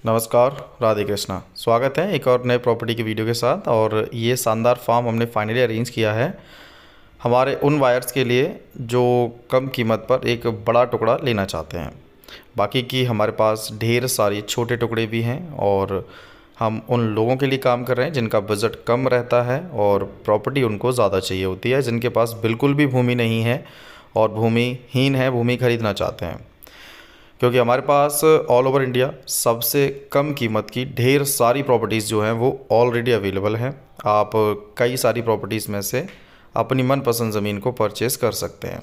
नमस्कार, राधे कृष्णा। स्वागत है एक और नए प्रॉपर्टी की वीडियो के साथ। और ये शानदार फार्म हमने फाइनली अरेंज किया है हमारे उन वायर्स के लिए जो कम कीमत पर एक बड़ा टुकड़ा लेना चाहते हैं। बाकी की हमारे पास ढेर सारी छोटे टुकड़े भी हैं और हम उन लोगों के लिए काम कर रहे हैं जिनका बजट कम रहता है और प्रॉपर्टी उनको ज़्यादा चाहिए होती है, जिनके पास बिल्कुल भी भूमि नहीं है और भूमिहीन है, भूमि खरीदना चाहते हैं। क्योंकि हमारे पास ऑल ओवर इंडिया सबसे कम कीमत की ढेर सारी प्रॉपर्टीज़ जो हैं वो ऑलरेडी अवेलेबल हैं। आप कई सारी प्रॉपर्टीज़ में से अपनी मनपसंद ज़मीन को परचेज़ कर सकते हैं।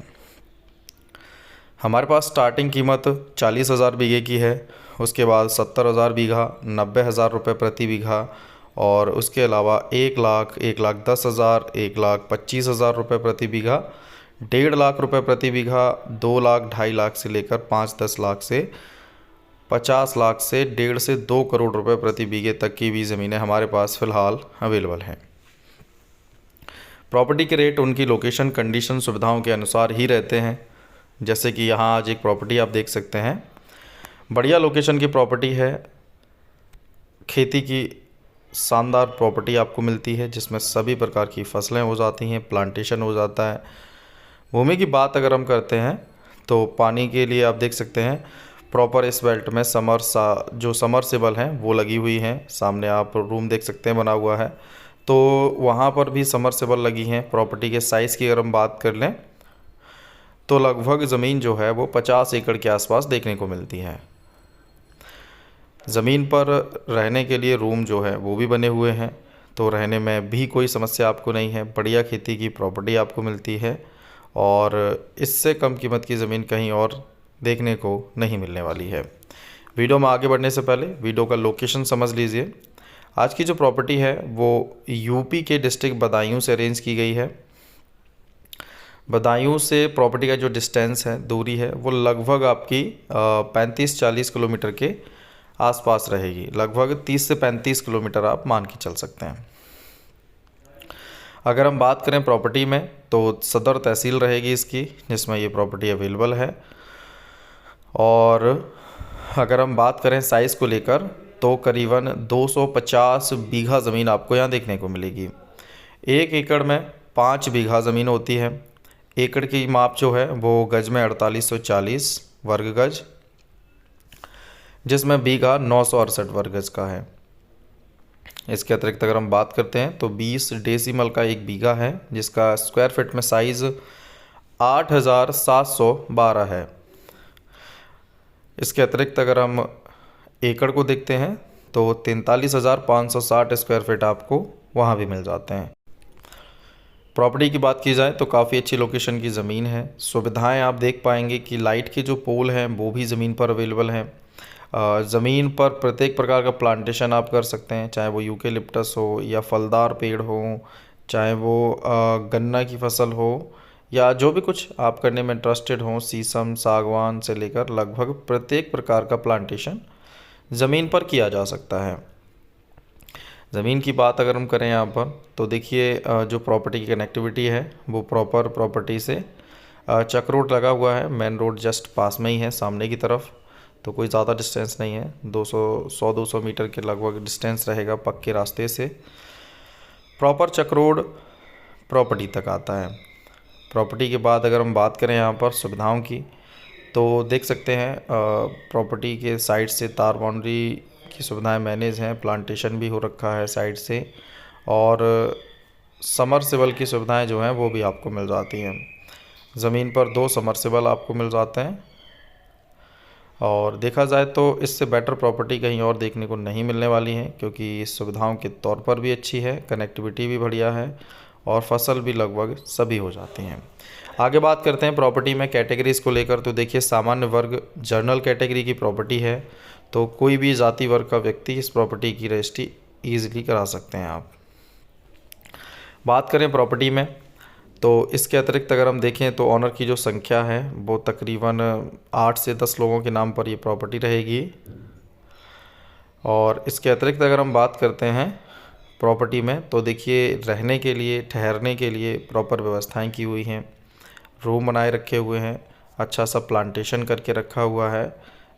हमारे पास स्टार्टिंग कीमत 40,000 बीघे की है, उसके बाद 70,000 बीघा, 90,000 रुपये प्रति बीघा, और उसके अलावा 1,00,000, 1,10,000, 1,25,000 रुपये प्रति बीघा, 1,50,000 रुपये प्रति बीघा, 2,00,000, 2,50,000 से लेकर 5-10 लाख से 50 लाख से 1.5 से 2 करोड़ रुपए प्रति बीघे तक की भी ज़मीनें हमारे पास फ़िलहाल अवेलेबल हैं। प्रॉपर्टी के रेट उनकी लोकेशन, कंडीशन, सुविधाओं के अनुसार ही रहते हैं। जैसे कि यहाँ आज एक प्रॉपर्टी आप देख सकते हैं, बढ़िया लोकेशन की प्रॉपर्टी है, खेती की शानदार प्रॉपर्टी आपको मिलती है जिसमें सभी प्रकार की फसलें हो जाती हैं, प्लांटेशन हो जाता है। भूमि की बात अगर हम करते हैं तो पानी के लिए आप देख सकते हैं प्रॉपर इस बेल्ट में जो समरसेबल हैं वो लगी हुई हैं। सामने आप रूम देख सकते हैं बना हुआ है, तो वहाँ पर भी समरसेबल लगी हैं। प्रॉपर्टी के साइज़ की अगर हम बात कर लें तो लगभग ज़मीन जो है वो 50 एकड़ के आसपास देखने को मिलती है। ज़मीन पर रहने के लिए रूम जो है वो भी बने हुए हैं, तो रहने में भी कोई समस्या आपको नहीं है। बढ़िया खेती की प्रॉपर्टी आपको मिलती है और इससे कम कीमत की ज़मीन कहीं और देखने को नहीं मिलने वाली है। वीडियो में आगे बढ़ने से पहले वीडियो का लोकेशन समझ लीजिए। आज की जो प्रॉपर्टी है वो यूपी के डिस्ट्रिक्ट बदायूं से अरेंज की गई है। बदायूं से प्रॉपर्टी का जो डिस्टेंस है, दूरी है, वो लगभग आपकी 35-40 किलोमीटर के आसपास रहेगी। लगभग 30 से 35 किलोमीटर आप मान के चल सकते हैं। अगर हम बात करें प्रॉपर्टी में तो सदर तहसील रहेगी इसकी, जिसमें ये प्रॉपर्टी अवेलेबल है। और अगर हम बात करें साइज़ को लेकर तो करीबन 250 बीघा ज़मीन आपको यहाँ देखने को मिलेगी। 1 एकड़ में 5 बीघा ज़मीन होती है। एकड़ की माप जो है वो गज में 4840 वर्ग गज, जिसमें बीघा 968 वर्ग गज का है। इसके अतिरिक्त अगर हम बात करते हैं तो 20 डेसिमल का एक बीघा है, जिसका स्क्वायर फीट में साइज़ 8,712 है। इसके अतिरिक्त अगर हम एकड़ को देखते हैं तो 43,560 स्क्वायर फीट आपको वहाँ भी मिल जाते हैं। प्रॉपर्टी की बात की जाए तो काफ़ी अच्छी लोकेशन की ज़मीन है। सुविधाएं आप देख पाएंगे कि लाइट के जो पोल हैं वो भी ज़मीन पर अवेलेबल हैं। ज़मीन पर प्रत्येक प्रकार का प्लांटेशन आप कर सकते हैं, चाहे वो यूकेलिप्टस हो या फलदार पेड़ हो, चाहे वो गन्ना की फसल हो या जो भी कुछ आप करने में इंटरेस्टेड हो, शीशम, सागवान से लेकर लगभग प्रत्येक प्रकार का प्लांटेशन ज़मीन पर किया जा सकता है। ज़मीन की बात अगर हम करें यहाँ पर तो देखिए जो प्रॉपर्टी की कनेक्टिविटी है वो प्रॉपर प्रॉपर्टी से चक रोड लगा हुआ है। मेन रोड जस्ट पास में ही है सामने की तरफ, तो कोई ज़्यादा डिस्टेंस नहीं है। 100-200 मीटर के लगभग डिस्टेंस रहेगा पक्के रास्ते से। प्रॉपर चक रोड प्रॉपर्टी तक आता है। प्रॉपर्टी के बाद अगर हम बात करें यहाँ पर सुविधाओं की तो देख सकते हैं प्रॉपर्टी के साइड से तार बाउंड्री की सुविधाएं मैनेज हैं, प्लांटेशन भी हो रखा है साइड से, और समरसेबल की सुविधाएं जो हैं वो भी आपको मिल जाती हैं। ज़मीन पर 2 समरसेबल आपको मिल जाते हैं और देखा जाए तो इससे बेटर प्रॉपर्टी कहीं और देखने को नहीं मिलने वाली है, क्योंकि सुविधाओं के तौर पर भी अच्छी है, कनेक्टिविटी भी बढ़िया है और फसल भी लगभग सभी हो जाती हैं। आगे बात करते हैं प्रॉपर्टी में कैटेगरीज़ को लेकर तो देखिए सामान्य वर्ग जनरल कैटेगरी की प्रॉपर्टी है, तो कोई भी जाति वर्ग का व्यक्ति इस प्रॉपर्टी की रजिस्ट्री ईजिली करा सकते हैं आप। बात करें प्रॉपर्टी में तो इसके अतिरिक्त अगर हम देखें तो ऑनर की जो संख्या है वो तकरीबन 8 से 10 लोगों के नाम पर ये प्रॉपर्टी रहेगी। और इसके अतिरिक्त अगर हम बात करते हैं प्रॉपर्टी में तो देखिए रहने के लिए, ठहरने के लिए प्रॉपर व्यवस्थाएं की हुई हैं। रूम बनाए रखे हुए हैं, अच्छा सा प्लांटेशन करके रखा हुआ है,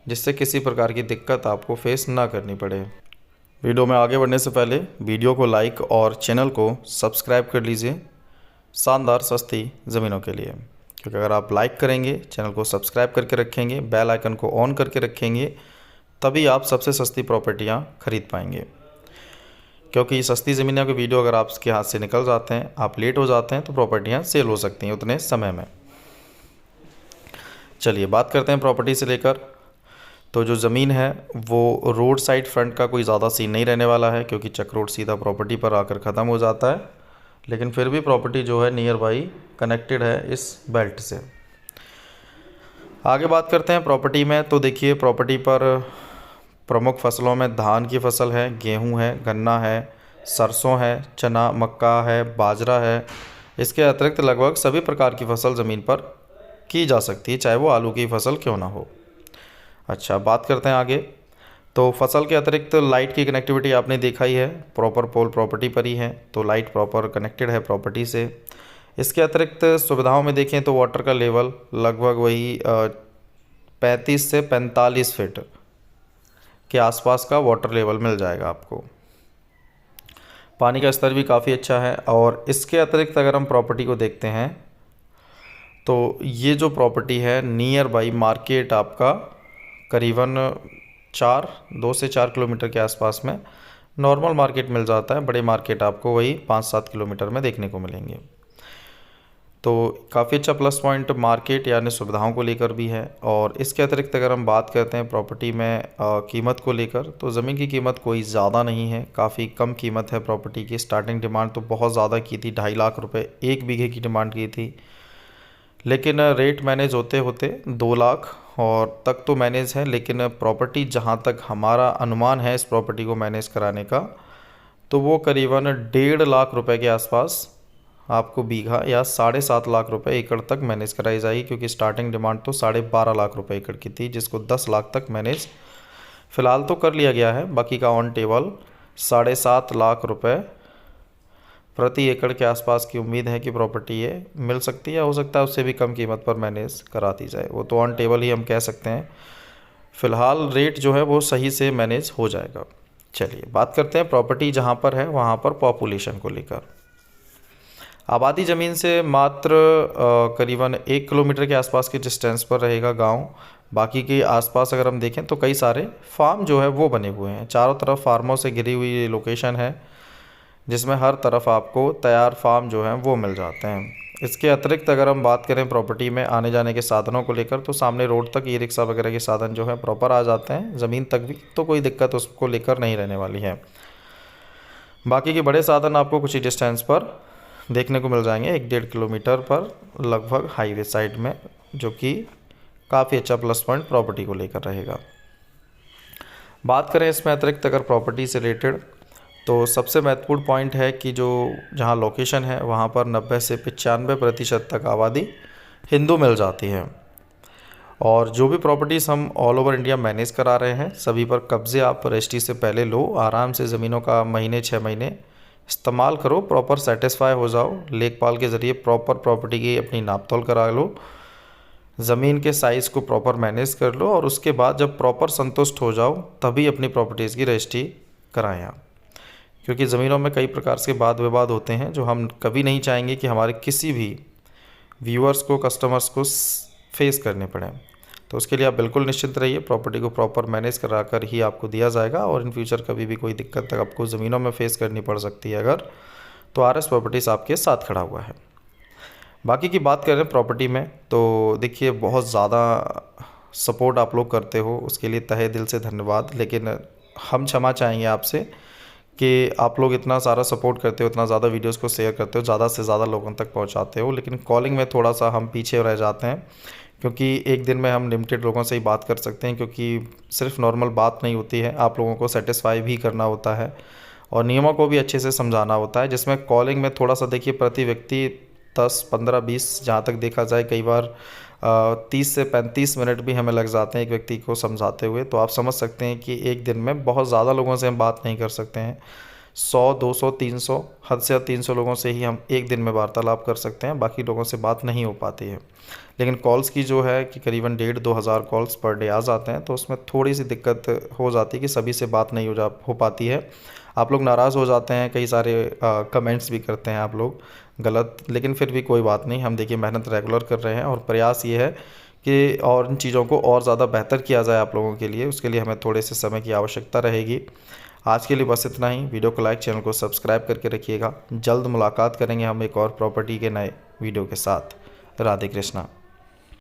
जिससे किसी प्रकार की दिक्कत आपको फेस ना करनी पड़े। वीडियो में आगे बढ़ने से पहले वीडियो को लाइक और चैनल को सब्सक्राइब कर लीजिए शानदार सस्ती ज़मीनों के लिए, क्योंकि अगर आप लाइक करेंगे, चैनल को सब्सक्राइब करके रखेंगे, बेल आइकन को ऑन करके रखेंगे, तभी आप सबसे सस्ती प्रॉपर्टियां खरीद पाएंगे। क्योंकि सस्ती ज़मीनों की वीडियो अगर आपके हाथ से निकल जाते हैं, आप लेट हो जाते हैं, तो प्रॉपर्टियां सेल हो सकती हैं उतने समय में। चलिए बात करते हैं प्रॉपर्टी से लेकर। तो जो ज़मीन है वो रोड साइड फ्रंट का कोई ज़्यादा सीन नहीं रहने वाला है, क्योंकि चक रोड सीधा प्रॉपर्टी पर आकर ख़त्म हो जाता है, लेकिन फिर भी प्रॉपर्टी जो है नियर बाई कनेक्टेड है इस बेल्ट से। आगे बात करते हैं प्रॉपर्टी में। तो देखिए प्रॉपर्टी पर प्रमुख फसलों में धान की फसल है, गेहूं है, गन्ना है, सरसों है, चना, मक्का है, बाजरा है। इसके अतिरिक्त लगभग सभी प्रकार की फसल ज़मीन पर की जा सकती है, चाहे वो आलू की फसल क्यों ना हो। अच्छा, बात करते हैं आगे। तो फसल के अतिरिक्त लाइट की कनेक्टिविटी आपने देखा ही है, प्रॉपर पोल प्रॉपर्टी पर ही है, तो लाइट प्रॉपर कनेक्टेड है प्रॉपर्टी से। इसके अतिरिक्त सुविधाओं में देखें तो वाटर का लेवल लगभग वही 35 से 45 फीट के आसपास का वाटर लेवल मिल जाएगा आपको। पानी का स्तर भी काफ़ी अच्छा है। और इसके अतिरिक्त अगर हम प्रॉपर्टी को देखते हैं तो ये जो प्रॉपर्टी है नियर बाई मार्केट आपका करीबन 2 से 4 किलोमीटर के आसपास में नॉर्मल मार्केट मिल जाता है। बड़े मार्केट आपको वही 5-7 किलोमीटर में देखने को मिलेंगे। तो काफ़ी अच्छा प्लस पॉइंट मार्केट यानी सुविधाओं को लेकर भी है। और इसके अतिरिक्त अगर हम बात करते हैं प्रॉपर्टी में कीमत को लेकर, तो ज़मीन की कीमत कोई ज़्यादा नहीं है, काफ़ी कम कीमत है प्रॉपर्टी की। स्टार्टिंग डिमांड तो बहुत ज़्यादा की थी, 2.5 लाख रुपए 1 बीघे की डिमांड की थी, लेकिन रेट मैनेज होते होते 2 लाख और तक तो मैनेज है। लेकिन प्रॉपर्टी जहाँ तक हमारा अनुमान है इस प्रॉपर्टी को मैनेज कराने का, तो वो करीबन 1.5 लाख रुपए के आसपास आपको बीघा या 7.5 लाख रुपए एकड़ तक मैनेज कराई जाएगी, क्योंकि स्टार्टिंग डिमांड तो 12.5 लाख रुपए एकड़ की थी, जिसको 10 लाख तक मैनेज फ़िलहाल तो कर लिया गया है। बाकी का ऑन टेबल 7.5 लाख रुपए प्रति एकड़ के आसपास की उम्मीद है कि प्रॉपर्टी ये मिल सकती है। हो सकता है उससे भी कम कीमत पर मैनेज करा दी जाए, वो तो ऑन टेबल ही हम कह सकते हैं। फ़िलहाल रेट जो है वो सही से मैनेज हो जाएगा। चलिए बात करते हैं प्रॉपर्टी जहाँ पर है वहाँ पर पॉपुलेशन को लेकर। आबादी ज़मीन से मात्र करीबन 1 किलोमीटर के आसपास के डिस्टेंस पर रहेगा गांव। बाकी के आसपास अगर हम देखें तो कई सारे फार्म जो है वो बने हुए हैं। चारों तरफ फार्मों से घिरी हुई लोकेशन है, जिसमें हर तरफ आपको तैयार फार्म जो हैं वो मिल जाते हैं। इसके अतिरिक्त अगर हम बात करें प्रॉपर्टी में आने जाने के साधनों को लेकर, तो सामने रोड तक ई रिक्शा वगैरह के साधन जो है प्रॉपर आ जाते हैं, ज़मीन तक भी तो कोई दिक्कत उसको लेकर नहीं रहने वाली है। बाकी के बड़े साधन आपको कुछ ही डिस्टेंस पर देखने को मिल जाएंगे, 1-1.5 किलोमीटर पर लगभग हाईवे साइड में, जो कि काफ़ी अच्छा प्लस पॉइंट प्रॉपर्टी को लेकर रहेगा। बात करें इसमें अतिरिक्त अगर प्रॉपर्टी से रिलेटेड, तो सबसे महत्वपूर्ण पॉइंट है कि जो जहाँ लोकेशन है वहाँ पर 90 से 95% तक आबादी हिंदू मिल जाती है। और जो भी प्रॉपर्टीज़ हम ऑल ओवर इंडिया मैनेज करा रहे हैं, सभी पर कब्ज़े आप रजिस्ट्री से पहले लो, आराम से ज़मीनों का महीने 6 महीने इस्तेमाल करो, प्रॉपर सेटिस्फाई हो जाओ, लेखपाल के ज़रिए प्रॉपर प्रॉपर्टी की अपनी नाप तोल करा लो, ज़मीन के साइज़ को प्रॉपर मैनेज कर लो, और उसके बाद जब प्रॉपर संतुष्ट हो जाओ तभी अपनी प्रॉपर्टीज़ की रजिस्ट्री कराएं आप। क्योंकि ज़मीनों में कई प्रकार के वाद विवाद होते हैं, जो हम कभी नहीं चाहेंगे कि हमारे किसी भी व्यूअर्स को, कस्टमर्स को फेस करने पड़े। तो उसके लिए आप बिल्कुल निश्चिंत रहिए, प्रॉपर्टी को प्रॉपर मैनेज करा कर ही आपको दिया जाएगा। और इन फ्यूचर कभी भी कोई दिक्कत तक आपको ज़मीनों में फेस करनी पड़ सकती है अगर, तो आर एस प्रॉपर्टीज़ आपके साथ खड़ा हुआ है। बाकी की बात करें प्रॉपर्टी में, तो देखिए बहुत ज़्यादा सपोर्ट आप लोग करते हो, उसके लिए तहे दिल से धन्यवाद। लेकिन हम क्षमा चाहेंगे आपसे कि आप लोग इतना सारा सपोर्ट करते हो, इतना ज़्यादा वीडियोस को शेयर करते हो, ज़्यादा से ज़्यादा लोगों तक पहुंचाते हो, लेकिन कॉलिंग में थोड़ा सा हम पीछे रह जाते हैं, क्योंकि एक दिन में हम लिमिटेड लोगों से ही बात कर सकते हैं। क्योंकि सिर्फ नॉर्मल बात नहीं होती है, आप लोगों को सेटिस्फाई भी करना होता है और नियमों को भी अच्छे से समझाना होता है, जिसमें कॉलिंग में थोड़ा सा देखिए प्रति व्यक्ति 10, 15, 20 जहाँ तक देखा जाए कई बार 30 से 35 मिनट भी हमें लग जाते हैं एक व्यक्ति को समझाते हुए। तो आप समझ सकते हैं कि एक दिन में बहुत ज़्यादा लोगों से हम बात नहीं कर सकते हैं। 100, 200, 300, हद से हद 300 लोगों से ही हम एक दिन में वार्तालाप कर सकते हैं, बाकी लोगों से बात नहीं हो पाती है। लेकिन कॉल्स की जो है कि करीबन 1.5-2 हज़ार कॉल्स पर डे आ जाते हैं, तो उसमें थोड़ी सी दिक्कत हो जाती है कि सभी से बात नहीं हो पाती है। आप लोग नाराज़ हो जाते हैं, कई सारे कमेंट्स भी करते हैं आप लोग गलत, लेकिन फिर भी कोई बात नहीं, हम देखिए मेहनत रेगुलर कर रहे हैं और प्रयास ये है कि और इन चीज़ों को और ज़्यादा बेहतर किया जाए आप लोगों के लिए। उसके लिए हमें थोड़े से समय की आवश्यकता रहेगी। आज के लिए बस इतना ही। वीडियो को लाइक, चैनल को सब्सक्राइब करके रखिएगा। जल्द मुलाकात करेंगे हम एक और प्रॉपर्टी के नए वीडियो के साथ। राधे कृष्णा।